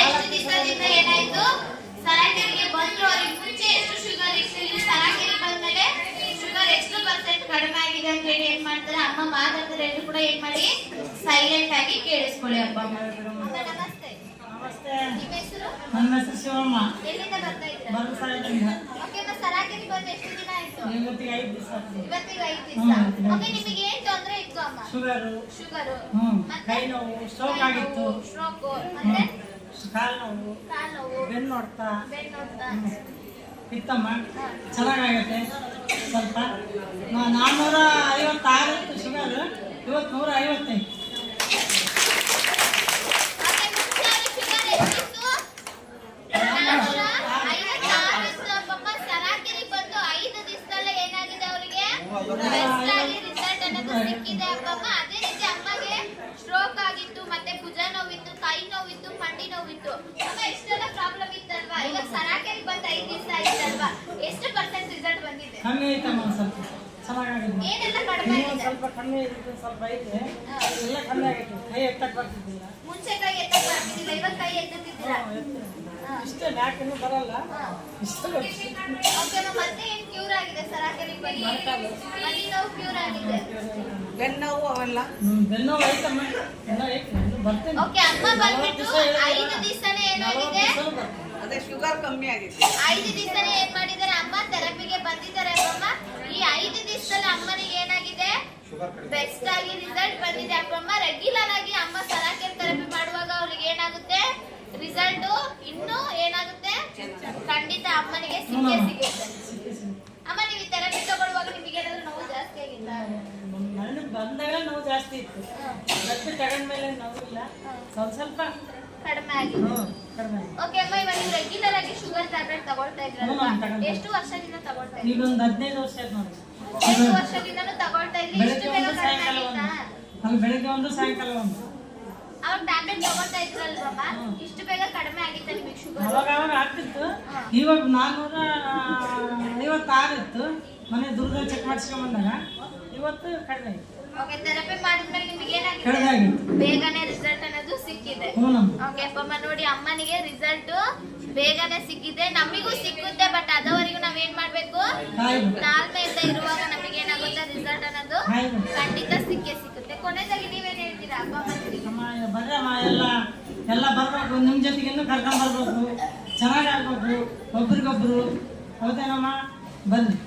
ಎಷ್ಟು ದಿವಸದಿಂದ ಏನಾಯ್ತು ಸರಾಕೆರಿಗೆ ಬಂದ್ರು ಅವ್ರಿಗೆ ಮುಂಚೆ ಎಷ್ಟು ಶುಗರ್ ಇತ್ತು ಸರಾಕೆರಿಗೆ ಬಂದ್ಮೇಲೆ ಶುಗರ್ ಎಷ್ಟು ಪರ್ಸೆಂಟ್ ಕಡಿಮೆ ಆಗಿದೆ ಅಂತ ಹೇಳಿ ಏನ್ ಮಾಡ್ತಾರೆ ಅಮ್ಮ ಮಾತಾಡ್ತಾರೆ ಎಲ್ಲರೂ ಕೂಡ ಏನ್ ಮಾಡಿ ಸೈಲೆಂಟ್ ಆಗಿ ಕೇಳಿಸ್ಕೊಳ್ಳಿ ಅಪ್ಪ. ನಮಸ್ತೆ. ನಮಸ್ತೆ. ನಿಮ್ಮ ಹೆಸರು? ನನ್ನ ಹೆಸರು ಶಿವಮ್ಮ. ಎಲ್ಲಿಂದ ಬರ್ತಾ ಇದ್ದೀರಾ? ಬರಸಾಯದಿಂದ. ಓಕೆ ಅಮ್ಮ ಸರಾಕೆರಿಗೆ ಬಂದು ಎಷ್ಟು ದಿನ ಆಯ್ತು? ಇವತ್ತಿಗೆ 5 ದಿವಸ ಆಯ್ತು. ಇವತ್ತಿಗೆ 5 ದಿವಸ. ಓಕೆ ನಿಮಗೆ ಏನು ತೊಂದರೆ ಇತ್ತು ಅಮ್ಮ? ಶುಗರ್ ಕೈ ನೋವು, ಸ್ಟ್ರೋಕ್ ಆಗಿತ್ತು. ಸ್ಟ್ರೋಕ್ ಮತ್ತೆ ಕಾಲು ನೋವು, ಬೆನ್ನು ಹೊಡ್ತಾ ಇತ್ತಮ್ಮ. ಚೆನ್ನಾಗಾಗತ್ತೆ ಸ್ವಲ್ಪ. 456 ಇತ್ತು ಶುಗರ್, ಇವತ್ತು 155. ಸಿಕ್ಕಿದೆ ಅಪ್ಪಮ್ಮ. ಅದೇ ರೀತಿ ಅಮ್ಮಗೆ ಸ್ಟ್ರೋಕ್ ಆಗಿತ್ತು, ಮತ್ತೆ ಭುಜ ನೋವಿತ್ತು, ಕೈ ನೋವಿತ್ತು, ಮಂಡಿ ನೋವಿತ್ತು. ಅಮ್ಮ ಇಷ್ಟೆಲ್ಲ ಪ್ರಾಬ್ಲಮ್ ಇತ್ತಲ್ವಾ? ಇವಾಗ ಸರಾಕೆರಿಗೆ ಬಂದು 5 ದಿವಸ ಆಯ್ತಲ್ವಾ? ಎಷ್ಟು ಪರ್ಸೆಂಟ್ ರಿಸಲ್ಟ್ ಬಂದಿದೆ? ಕಮ್ಮಿ ಐತಮ್ಮ, ಸ್ವಲ್ಪ ಚೆನ್ನಾಗಿದೆ. ಏನೆಲ್ಲ ಕಡಿಮೆ ಆಗಿದೆ? ಸ್ವಲ್ಪ ಕಮ್ಮಿ ಇರುತ್ತೆ, ಸ್ವಲ್ಪ ಐತೆ. ಎಲ್ಲ ಕಮ್ಮಿ ಆಗೈತೆ. ಕೈ ಎತ್ತಕ್ಕೆ ಬರ್ತಿದ್ದಿಲ್ಲ. ಮುಂಚೆ ಕೈ ಎತ್ತಕ್ಕೆ ಬರ್ತಿದ್ದಿಲ್ಲ, ಇವಾಗ ಕೈ ಎತ್ತುತ್ತಿದ್ದೀರಾ? ಇಷ್ಟೇ, ಬ್ಯಾಕಿನ್ನು ಬರಲ್ಲ. ಇಷ್ಟೇ. ಓಕೆ ಮತ್ತೆ ಏನು ಕ್ಯೂರ್ ಆಗಿದೆ ಸರಾಕೆರಿಗೆ ಬಂದು? ಮಂಡಿ ನೋವು ಕ್ಯೂರ್ ಆಗಿದೆ. ಬೆನ್ನೋವು ಅವೆಲ್ಲ ಬೆನ್ನೋವು ಐತಮ್ಮ, ಎಲ್ಲ ಐತೆ. ಬರ್ತೇನೆ. ಓಕೆ ಅಮ್ಮ ಬಂದ್ಬಿಟ್ಟು 5 ದಿವಸನೇ ಏನಾಗಿದೆ? ಅದೇ ಶುಗರ್ ಕಮ್ಮಿ ಆಗಿದೆ. 5 ದಿವಸನೇ ಏನ್ ಮಾಡಿದ್ದಾರೆ ಅಮ್ಮ? ಥೆರಪಿಗೆ ಬಂದಿದ್ದಾರೆ ಅಪ್ಪಮ್ಮ. ಈ 5 ದಿವಸದಲ್ಲಿ ಅಮ್ಮನಿಗೆ ಏನಾಗಿದೆ? ಬೆಸ್ಟ್ ಆಗಿ ರಿಸಲ್ಟ್ ಬಂದಿದೆ ಅಪ್ಪಮ್ಮ. ರೆಗ್ಯುಲರ್ ಆಗಿ ಅಮ್ಮ ಸರಾಕೆರ್ ಥೆರಪಿ ಮಾಡುವಾಗ ಅವ್ರಿಗೆ ಏನಾಗುತ್ತೆ? ರಿಸಲ್ಟ್ ಇನ್ನೂ ಏನಾಗುತ್ತೆ? ಖಂಡಿತ ಅಮ್ಮನಿಗೆ ಸಿಕ್ಕೇ ಸಿಗುತ್ತೆ. ಅಮ್ಮ ನೀವು ಥೆರಪಿ ತಗೊಳ್ಳುವಾಗ ನಿಮಗೆ ಏನಾದ್ರು ನೋವು ಜಾಸ್ತಿ ಆಗಿತ್ತಾ? ನನಗೆ ಬಂದಾಗ ನೋವು ಜಾಸ್ತಿ ಇತ್ತು. ಮತ್ತೆ ತಗೊಂಡ್ಮೇಲೆ ನೋವಿಲ್ಲ, ಸ್ವಲ್ಪ ಕಡಿಮೆ ಆಗಿದೆ. ಓಕೆ ಅಮ್ಮ, ಇವಾಗ ನೀವು ರೆಗ್ಯುಲರ್ ಆಗಿ ಶುಗರ್ ಟ್ಯಾಬ್ಲೆಟ್ ತಗೊಳ್ತಾ ಇದ್ರಲ್ವಾ? ಎಷ್ಟು ವರ್ಷದಿಂದ ತಗೊಳ್ತಾ ಇದ್ದೀರಾ? ಈಗ ಒಂದು 15 ವರ್ಷ ಆಯ್ತು ನೋಡಿ. 5 ವರ್ಷದಿಂದನೂ ತಗೊಳ್ತಾ ಇದ್ರಿ. ಇಷ್ಟು ಬೇಗ ಕಡಿಮೆ ಆಗಿತ್ತಾ? ಅಲ್ಲಿ ಬೆಳಗ್ಗೆ ಒಂದು, ಸಾಯಂಕಾಲ ಒಂದು. ಅವಾಗ ಟ್ಯಾಬ್ಲೆಟ್ ತಗೊಳ್ತಾ ಇದ್ರಲ್ವಮ್ಮ? ಇಷ್ಟು ಬೇಗ ಕಡಿಮೆ ಆಗಿತ್ತಾ ನಿಮಗೆ ಶುಗರ್? ಅವಾಗ ಆಗ್ತಿತ್ತು. ಇವಾಗ 456 ಇತ್ತು. ಮನೆ ದುರ್ಗ ಚೆಕ್ ಮಾಡಿಸ್ಕೊಂಡ್ ಬಂದಾಗ ಇವತ್ತು ಕಡಿಮೆ ಆಯ್ತು. ಓಕೆ, ಥೆರಪಿ ಮಾಡಿದ್ಮೇಲೆ ನಿಮಗೆ ಏನಾಗಿದೆ? ಬೇಗನೆ ರಿಸಲ್ಟ್ ಅನ್ನೋದು ಸಿಕ್ಕಿದೆ. ಓಕೆ ಅಪ್ಪಮ್ಮ, ನೋಡಿ ಅಮ್ಮನಿಗೆ ರಿಸಲ್ಟ್ ಬೇಗನೆ ಸಿಕ್ಕಿದೆ. ನಮಿಗೂ ಸಿಕ್ಕುತ್ತೆ, ಬಟ್ ಅದವರೆಗೂ ನಾವೇನ್ ಮಾಡ್ಬೇಕು? ತಾಳ್ಮೆಯಿಂದ ಇರುವಾಗ ನಮಗೆ ಏನಾಗುತ್ತೆ? ರಿಸಲ್ಟ್ ಅನ್ನೋದು ಖಂಡಿತ ಸಿಕ್ಕೇ ಸಿಕ್ಕುತ್ತೆ. ಕೊನೆಯದಾಗಿ ನೀವೇನ್ ಹೇಳ್ತೀರಾ ಅಪ್ಪ ಅಮ್ಮನಿಗೆ? ಬರ್ರಮ್ಮ, ಎಲ್ಲ ಬರ್ಬೇಕು. ನಿಮ್ ಜೊತೆಗೆ ಇನ್ನೂ ಕರ್ಕೊಂಡ್ ಬರ್ಬೇಕು. ಚೆನ್ನಾಗಿ ಆಗ್ಬೇಕು ಒಬ್ರಿಗೊಬ್ರು. ಹೌದೇನಮ್ಮ? ಬನ್ನಿ.